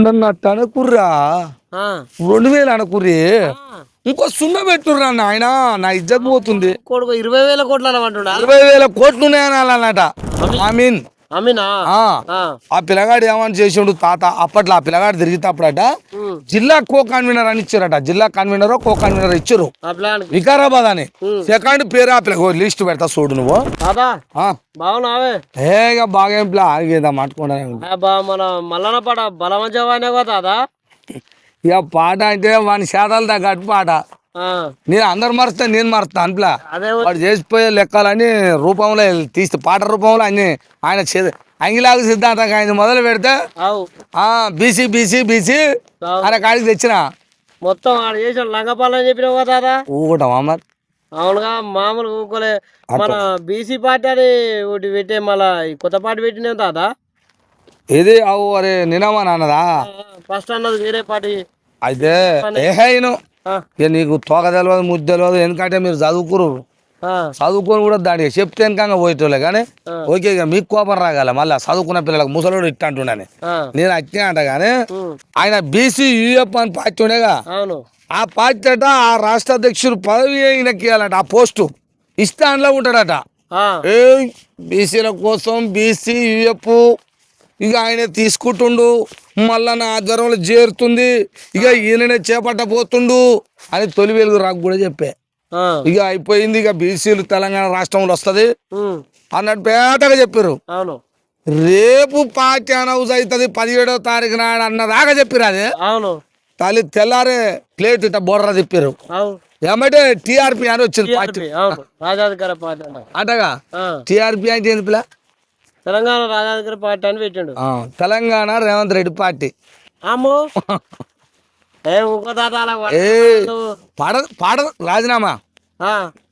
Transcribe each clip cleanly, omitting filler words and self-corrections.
నన్ను అట్ట అనకుర్రా 2000 అనకుర్రి ఇంకో 0 పెట్టుర్రా నాయన నా ఇజ్జత్ పోతుంది. కొడుకు 20,000 కోట్లు అనమంటున్నా. 20,000 కోట్లు ఉన్నాయని అన్నట. ఐ మీన్ అమీనా ఆ పిల్లగాడు ఏమని చేసిండు తాత అప్పట్లో ఆ పిల్లగాడు తిరిగితేప్పుడట జిల్లా కో కన్వీనర్ అని ఇచ్చారట. జిల్లా కన్వీనర్ కో కన్వీనర్ ఇచ్చారు వికారాబాద్ అని. సెకండ్ పేరు ఆ పిల్ల లిస్ట్ పెడతా చూడు నువ్వు. బాగున్నావే బాగా ఏం ప్లా ఆగేదా మాట్లాడే మన మల్లన్న పాట బలవంచవానే కదా. ఇక పాట అంటే వాని శాతాలు తగ్గట్టు పాట. నేను అందరు మరుస్తా నేను మరుస్తా అనిపిలా. వాడు చేసిపోయే లెక్కలని రూపంలో తీస్తే పాట రూపంలో అన్ని ఆయన అంగిలాగు సిద్ధాంతం ఆయన మొదలు పెడితే బీసీ బీసీ బీసీ అనే కాడికి తెచ్చిన మొత్తం చేసిన లంగపాలని చెప్పినావు కదా. ఊకుంటావా మరి? అవునుగా మామూలు ఊకోలే. మన బీసీ పార్టీ అని ఒకటి పెట్టే మళ్ళా కొత్త పార్టీ పెట్టినా తాత. ఇది అవు అరే నినమా అన్నదా ఫస్ట్ అన్నది వేరే పార్టీ అయితే ఏహైను ఇక నీకు తోక తెలియదు ముద్ద తెలియదు. ఎందుకంటే మీరు చదువుకొని కూడా దానికి చెప్తే వెనకంగా పోయేటోళ్ళే. కానీ ఓకే ఇక మీకు కోపం రాగాల మళ్ళీ చదువుకున్న పిల్లలకు ముసలోడు ఇట్ట అంటున్నాను నేను అట్నే అంట. కానీ ఆయన బీసీ యూఎఫ్ అని పార్టీ ఉండేగా ఆ పార్టీ అట ఆ రాష్ట్ర అధ్యక్షుడు పదవి ఈయనకి ఇవ్వాలంట. ఆ పోస్టు ఇస్తే అందులో ఉంటాడట. ఏ బీసీల కోసం బీసీ యూఎఫ్ ఇక ఆయన తీసుకుంటుండు మళ్ళా నా ఆధ్వర్యంలో చేరుతుంది ఇక ఈయననే చేపట్టబోతుండు అని తొలి వెలుగు రాకు కూడా చెప్పే. ఇక అయిపోయింది ఇక బీసీలు తెలంగాణ రాష్ట్రంలో వస్తుంది అన్నట్టు పేటగా చెప్పారు. రేపు పార్టీ అనౌన్స్ అవుతుంది 17వ తారీఖు నాడు అన్నదాకా చెప్పారు. అదే తల్లి తెల్లారే ప్లేట్ ఇట్లా బోర్రా చెప్పారు. ఏమంటే టీఆర్పీ అని వచ్చింది పార్టీ అంటగా. టీఆర్పీ అంటే ఏంది పిల్ల? తెలంగాణ రాజాధికారి పార్టీ అని పెట్టిండు. తెలంగాణ రేవంత్ రెడ్డి పార్టీ. పాడ రాజీనామా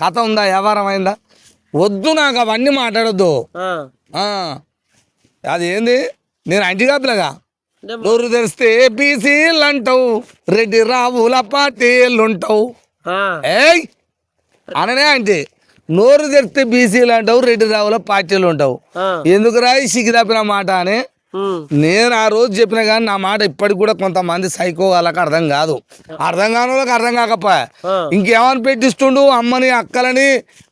కథ ఉందా? వ్యవహారం అయిందా? వద్దు నాకు అవన్నీ మాట్లాడొద్దు. అది ఏంది నేను అంటిగా పిల్లగా నోరు తెరిస్తే బీసీలు అంటావు రెడ్డి రావుల పార్టీలు ఉంటావు అననే అంటే నోరు తెరిస్తే బీసీలు అంటావు రెడ్డి రావుల పార్టీలు ఉంటావు. ఎందుకు రాయి సిగ్గిదప్పిన మాట అని నేను ఆ రోజు చెప్పిన. కానీ నా మాట ఇప్పటికి కూడా కొంతమంది సైకో వాళ్ళకి అర్థం కాదు. అర్థం కాని వాళ్ళకి అర్థం కాకపోయా ఇంకేమని పెట్టిస్తుండు అమ్మని అక్కలని.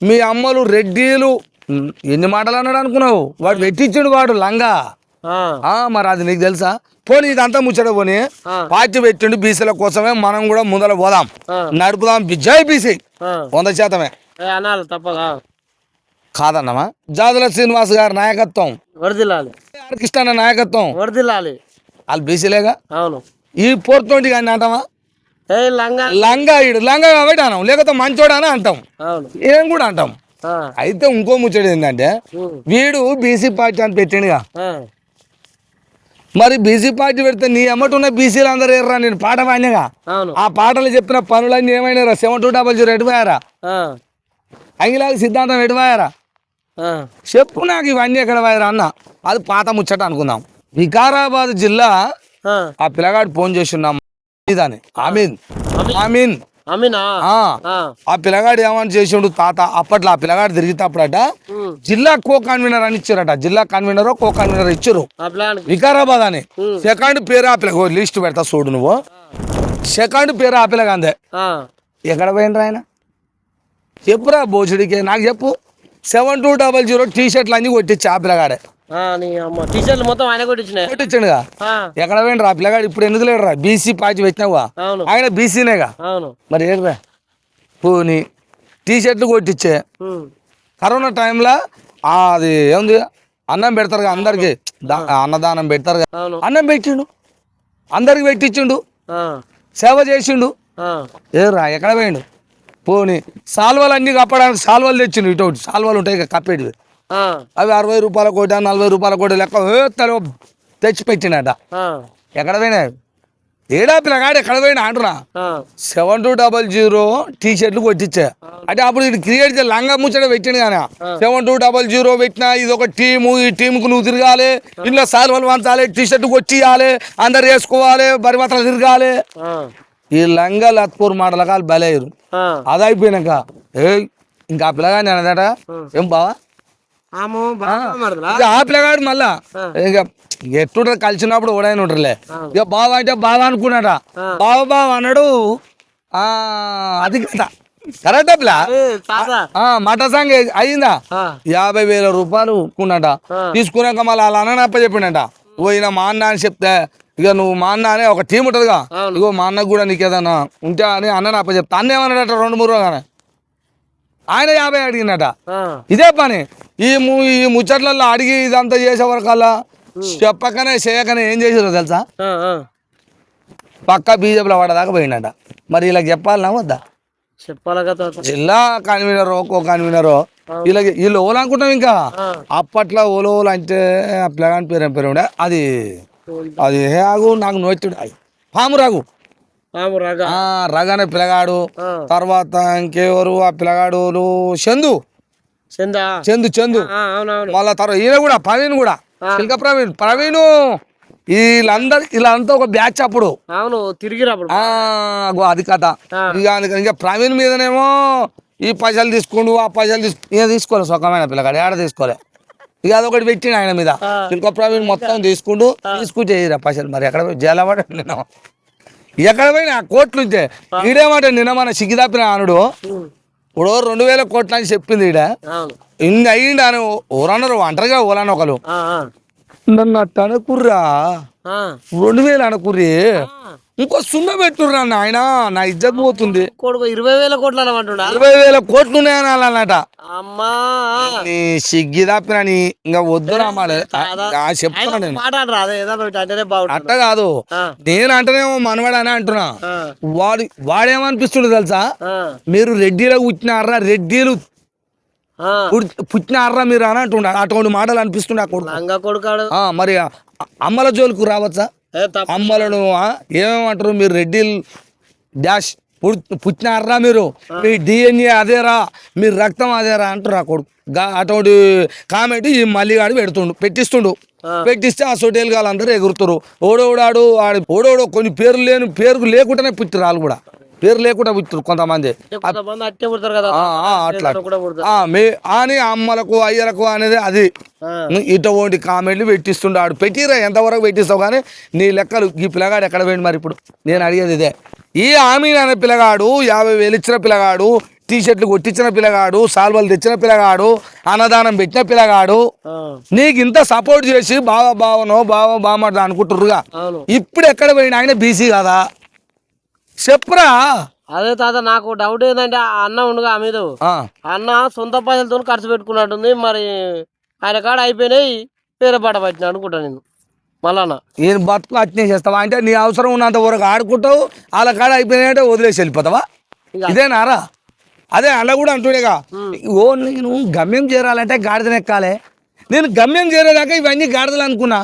మీ అమ్మలు రెడ్డిలు ఎన్ని మాటలు అన్నాడు అనుకున్నావు? వాడు పెట్టించుడు వాడు లంగా. మరి అది నీకు తెలుసా? పోనీ ఇదంతా ముచ్చట పోనీ పార్టీ పెట్టిండు బీసీల కోసమే మనం కూడా ముందర పోదాం నడుపుదాం. జై బీసీ 100% తప్పగా కాదన్నమా. జాదుల శ్రీనివాస్ గారి నాయకత్వం కృష్ణ నాయకత్వం వాళ్ళు బీసీలేగా. ఈ 420 కానీ అంటామా? లంగా ఇడు లంగా కాబట్టి అన్నాం, లేకపోతే మంచోడా అని అంటాం. ఏం కూడా అంటాం. అయితే ఇంకో ముచ్చట ఏంటంటే వీడు బీసీ పార్టీ అని పెట్టిండుగా. మరి బీసీ పార్టీ పెడితే నీ ఎమ్మటున్న బీసీలు అందరూ ఎర్రా. నేను పాట పాడినగా ఆ పాటలు చెప్పిన పనులన్నీ ఏమైనా 7200 ఎడిపోయారా? అంగిలాగా సిద్ధాంతం ఎడిపోయారా? చెప్పు నాకు ఇవన్నీ ఎక్కడ పోయారా అన్న. అది పాత ముచ్చట అనుకుందాం. వికారాబాద్ జిల్లా ఆ పిల్లగాడు ఫోన్ చేస్తున్నాం ఇదని ఆమీన్ ఆ పిల్లగాడు ఏమని చేసిండు తాత అప్పట్లో ఆ పిల్లగాడు తిరిగితేప్పుడట జిల్లా కో కన్వీనర్ అని ఇచ్చారట. జిల్లా కన్వీనర్ కో కన్వీనర్ ఇచ్చారు వికారాబాద్ అని. సెకండ్ పేరు ఆ పిల్ల లిస్ట్ పెడతా చూడు నువ్వు. సెకండ్ పేరు ఆ పిల్లగాందే. ఎక్కడ పోయినరా ఆయన? చెప్పురా బోచుడికి నాకు చెప్పు. 7200 టీషర్ట్లు అన్ని కొట్టించి ఆ పిల్లగాడే కొట్టించండుగా. ఎక్కడ పోయిండ్రా ఆ పిల్లగాడు? ఇప్పుడు ఎందుకు లేడురా? బీసీ పార్టీ పెట్టినావుగా, ఆయన బీసీనేగా. మరి ఏడురా పోనీ టీషర్ట్లు కొట్టించే. కరోనా టైంలో అది ఏముంది అన్నం పెడతారు అందరికి, అన్నదానం పెడతారు. అన్నం పెట్టిండు, అందరికి పెట్టించిండు, సేవ చేసిండు. ఏరా ఎక్కడ పోయిండు? పోనీ సాల్వాలు అన్ని కప్పడానికి సాల్వాలు తెచ్చిండు. ఇటు సాల్వాలు ఉంటాయి కప్పేటివి, అవి 60 రూపాయల కోట 40 రూపాయల కోట లెక్క తెచ్చి పెట్టినట. ఎక్కడ పోయినా? ఏడా పిల్లగాడు ఎక్కడ పోయినా అంటున్నా. 7200 టీషర్ట్లు కొట్టించా. అంటే అప్పుడు ఇది క్రియేట్ చేయాలి లంగా ముచ్చట పెట్టిండు. కానీ 7200 పెట్టినా ఇది ఒక టీము. ఈ టీంకు నువ్వు తిరగాలి, ఇంట్లో సాల్వాలు వంచాలి, టీషర్ట్ కొట్టియాలి, అందరు వేసుకోవాలి, బరిమాత్రం తిరగాలి. ఈ లంగా లత్పూర్ మాటలకాలు బలయ్యారు. అది అయిపోయినాక ఇంకా ఆ పిల్లగాని అన్నదట ఏం బావా ఆమో బాగా మరదలా? ఇక ఆ పిల్లగాడు మళ్ళా ఇక ఎట్టుంటారు కలిసినప్పుడు ఓడైనా ఉంటారులే. ఇక బావ అంటే బావ అనుకున్నాట. బావ బావ అన్నాడు. అది కదా కరెక్ట్ పిల్ల. మట సాంగ్ అయిందా 50,000 రూపాయలు కొన్నట. తీసుకున్నాక మళ్ళీ వాళ్ళ అన్న అప్ప చెప్పిండట, ఓ ఈయన మా అన్న అని చెప్తే, ఇక నువ్వు మా అన్న అనే ఒక టీం ఉంటుందిగా, ఇగో మా అన్నకు కూడా నీకేదన్నా ఉంటే అని అన్నని అప్ప చెప్తా. అన్న ఏమన్నాడట 2-3 రోజులు ఆయన 50 అడిగినట. ఇదే పని ఈ ముచ్చట్లలో అడిగి ఇదంతా చేసే వరకల్లా చెప్పకనే చేయకనే ఏం చేసారో తెలుసా, పక్క బీజేపీలో పడదాకా పోయిండట. మరి ఇలా చెప్పాలన్నా వద్దా? చెప్పాలి కదా. జిల్లా కన్వీనరో కన్వీనరో వీళ్ళు ఓలు అనుకుంటాం. ఇంకా అప్పట్లో ఓలో అంటే ఆ పిల్లగాని పేరు ఉండే అది అది ఆగు నాకు నోచుడు పాము రాగు రగనే పిల్లగాడు. తర్వాత ఇంకెవరు ఆ పిల్లగాడు చందు చందు చందు మళ్ళా తర్వాత ఈయన కూడా ప్రవీణ్ కూడా శిల్క ప్రవీణ్ వీళ్ళంతా ఒక బ్యాచ్ అప్పుడు. అవును తిరిగిరా అది కథ. ఇంకా ప్రవీణ్ మీదనేమో ఈ పైసలు తీసుకుండు ఆ పైసలు ఇక తీసుకోలే సుఖమైన పిల్లగాడు ఏడ తీసుకోలే. ఇక అదొకటి పెట్టిండు ఆయన మీద. శిల్క ప్రవీణ్ మొత్తం తీసుకుంటే పైసలు. మరి ఎక్కడ పోయి జైలు నిన్న ఎక్కడ పోయినా కోట్లు ఉంటే ఈడేమాట నిన్న మన సిగ్గిదాపిన అనుడు ఇప్పుడు 2,000 కోట్లు అని చెప్పింది ఈడ. ఇన్ని అయ్యిండు అని ఓరన్నారు అంటారుగా ఓలని ఒకరు. నన్ను అట్ట అనుకుర్రా 2,000 అనుకుర్రి ఇంకో 0 పెట్టుర్రా ఆయన నా ఇజ్జత్ పోతుంది. 20,000 కోట్లు అనమాట 20,000 కోట్లు ఉన్నాయని అన్నట. అమ్మా నీ సిగ్గి తప్పిన ఇంకా వద్దురా చెప్తున్నా నేను. అట్ట కాదు నేను అంటేనేమో మనవాడు అని అంటున్నా. వాడేమనిపిస్తుండే తెలుసా, మీరు రెడ్డిలో కూర్చున్నారా రెడ్డిలు పుట్టినారా మీరు అని అంటున్నాడు. అటువంటి మాటలు అనిపిస్తుండే కొడుకు. మరి అమ్మల జోలికి రావచ్చా? అమ్మలను ఏమేమంటారు, మీరు రెడ్డిలు డాష్ పుట్టినారా, మీరు మీ డిఎన్ఏ అదేరా, మీరు రక్తం అదేరా అంటారు ఆ కొడుకు. అటువంటి కామెంట్ ఈ మల్లిగాడు పెట్టిస్తుండు. పెట్టిస్తే ఆ సొటేలు వాళ్ళందరూ ఎగురుతారు. ఓడోడో కొన్ని పేరు లేకుండానే పుట్టిరు వాళ్ళు కూడా. పేరు లేకుండా పుట్టిరు కొంతమంది అట్లా అని అమ్మలకు అయ్యలకు అనేది అది ఇటువంటి కామెంట్లు పెట్టిస్తుండాడు. పెట్టిరా ఎంతవరకు పెట్టిస్తావు కానీ నీ లెక్కలు. ఈ పిల్లగాడు ఎక్కడ పోయింది మరి? ఇప్పుడు నేను అడిగేది ఇదే. ఈ ఆమీన్ అనే పిల్లగాడు 50,000 ఇచ్చిన పిల్లగాడు, టీషర్ట్లు కొట్టించిన పిల్లగాడు, సాల్వలు తెచ్చిన పిల్లగాడు, అన్నదానం పెట్టిన పిల్లగాడు, నీకు ఇంత సపోర్ట్ చేసి బావనో బావమాట అనుకుంటుర్రుగా. ఇప్పుడు ఎక్కడ పోయిన ఆయన బీసీ కదా చెప్పురా. అదే తాత నాకు డౌట్ ఏంటంటే అన్న ఉండగా మీద అన్న సొంత పైసలతో ఖర్చు పెట్టుకున్నట్టుంది. మరి ఆయన కాడ అయిపోయినాయి పేరు పాట పట్టిన అనుకుంటా నేను. మళ్ళా నేను బతుకు అట్నే చేస్తావా అంటే నీ అవసరం ఉన్నంత వరకు ఆడుకుంటావు, వాళ్ళ కాడ అయిపోయినాయంటే వదిలేసి వెళ్ళిపోతావా? ఇదేనారా? అదే అలా కూడా అంటుండేగా, నేను గమ్యం చేరాలంటే గాడిదను ఎక్కాలి. నేను గమ్యం చేరేదాకా ఇవన్నీ గాడిదలు అనుకున్నా.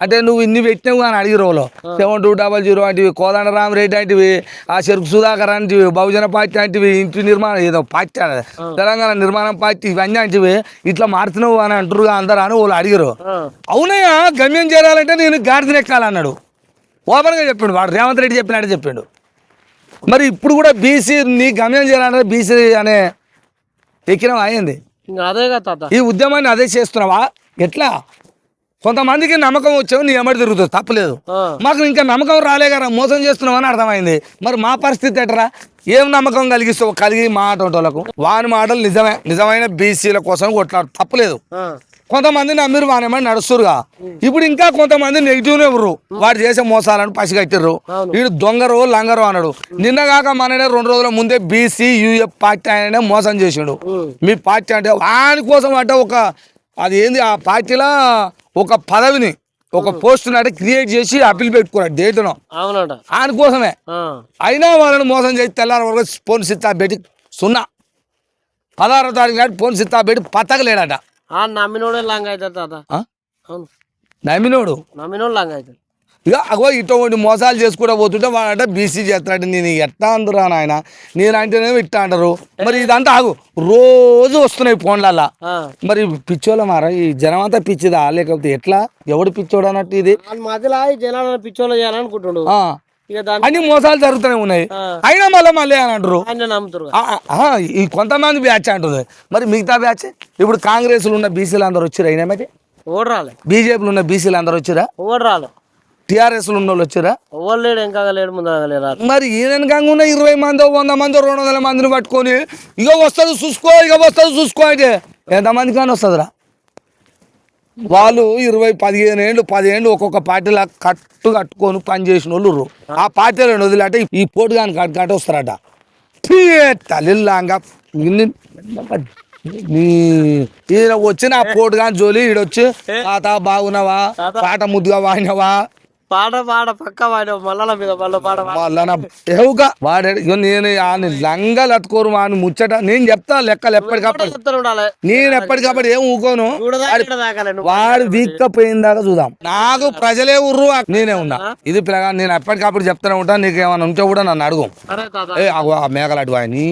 అంటే నువ్వు ఇన్ని పెట్టినావు అని అడిగి రోజులో 7200 అంటివి, కోదండరామరెడ్డి అంటివి, ఆ చెరుకు సుధాకర్ అంటివి, బహుజన పార్టీ అంటివి, ఇంటి నిర్మాణం ఏదో పార్టీ తెలంగాణ నిర్మాణం పార్టీ ఇవన్నీ అంటివి, ఇట్లా మారుతున్నావు అని అంటారుగా అందరూ అని వాళ్ళు అడిగారు. అవునయ్యా గమ్యం చేరాలంటే నేను గాడిదను ఎక్కాలన్నాడు. ఓపెన్గా చెప్పిండు వాడు. రేవంత్ రెడ్డి చెప్పినట్టు చెప్పిండు. మరి ఇప్పుడు కూడా బీసీ నీ గమ్యం చేయాలంటే బీసీ అనే ఎక్కినం అయింది. అదే కదా ఈ ఉద్యమాన్ని అదే చేస్తున్నావా? ఎట్లా? కొంతమందికి నమ్మకం వచ్చావు, నీ ఎమ్మడి తిరుగుతుంది, తప్పలేదు. మాకు ఇంకా నమ్మకం రాలే కదా, మోసం చేస్తున్నావు అని అర్థమైంది. మరి మా పరిస్థితి ఎట్రా? ఏం నమ్మకం కలిగి మాటోళ్ళకు వాని మాటలు నిజమైన బీసీల కోసం కొట్లాడు, తప్పలేదు. కొంతమంది నమ్మిరు వానేమని నడుస్తురుగా. ఇప్పుడు ఇంకా కొంతమంది నెగిటివ్నే ఎవరు వాడు చేసే మోసాలను పసిగట్టిర్రు. వీడు దొంగరు లంగరు అన్నాడు. నిన్నగాక మననే 2 రోజుల ముందే బీసీ యూఎఫ్ పార్టీ ఆయననే మోసం చేసిండు. మీ పార్టీ అంటే వాని కోసం అంటే అది ఏంది, ఆ పార్టీలో ఒక పదవిని ఒక పోస్ట్ అంటే క్రియేట్ చేసి అప్పీల్ పెట్టుకున్నాడు డేట్ను. ఆయన కోసమే. అయినా వాళ్ళని మోసం చేసి తెల్లారి వరకు ఫోన్ సిత్తా పెట్టి 16వ తారీఖు నాడు ఫోన్ సిత్తా పెట్టి పత్తకలేడట. నమ్మినోడే లాంగ్ అవుతాడు. నమ్మినోడు లాంగ్ అవుతాడు. ఇక అగో ఇటువంటి మోసాలు చేసుకుంటూ పోతుంటే వాడంటే బీసీ చేస్తాడు. నేను ఎట్లా అందురా నాయన, నేనంటేనేమో ఇట్టా అంటారు. మరి ఇదంతా ఆగు రోజు వస్తున్నాయి ఫోన్లల్లా. మరి పిచ్చోళ్ళ మారా ఈ జనం అంతా పిచ్చిదా లేకపోతే ఎట్లా? ఎవడు పిచ్చోడు అన్నట్టు ఇది మధ్యలో జనాలను పిచ్చోళ్ళు చేయాలనుకుంటున్నాడు. ఇక దాని అన్ని మోసాలు జరుగుతూనే ఉన్నాయి. అయినా మళ్ళీ అని అంటారు. ఆయన నమ్ముతారు. ఈ కొంతమంది బ్యాచ్ అంటుంది. మరి మిగతా బ్యాచ్ ఇప్పుడు కాంగ్రెస్లో ఉన్న బీసీలు అందరు వచ్చిరా? అయినా మరి ఓడి రాలే. బీజేపీలో ఉన్న బీసీలు అందరు వచ్చిరా? ఓడి రాలే. టీఆర్ఎస్లో ఉన్న వాళ్ళు వచ్చిరా? ఓడి లేడు, ఇంకా లేడు, ముందు లేడు. మరి ఈయనకంగా ఉన్న 20 మందో 100 మందో 200 మందిని పట్టుకొని ఇక వస్తుంది చూసుకో, ఇక వస్తుంది చూసుకో అంటే ఎంతమంది కానీ వస్తుందిరా? వాళ్ళు 15 ఏళ్ళు ఒక్కొక్క పార్టీలో కట్టుకొని పని చేసిన వాళ్ళు ఆ పార్టీలను వదిలేట ఈ పోటు కానీ కట్ట వస్తారట. తల్లిలాగా ఈయన వచ్చిన ఆ పోటు కానీ జోలి ఈడొచ్చి తాత బాగున్నావా, పాట ముద్దుగా వాడినవా, పాట పక్క వాడు మళ్ళా మీద ఏవుగా వాడాడు. నేను ఆయన లంగాలు అట్టుకోరు వాడిని ముచ్చట నేను చెప్తా లెక్కలు ఎప్పటికప్పుడు. నేను ఎప్పటికప్పుడు ఏం ఊకోను. వాడు వీక్కపోయిన దాకా చూద్దాం. నాకు ప్రజలే ఉర్రు, నేనే ఉన్నా. ఇది పిల్లగా నేను ఎప్పటికప్పుడు చెప్తానే ఉంటాను. నీకు ఏమైనా ఉంటే కూడా నన్ను అడుగు. మేకలు అడుగు నీ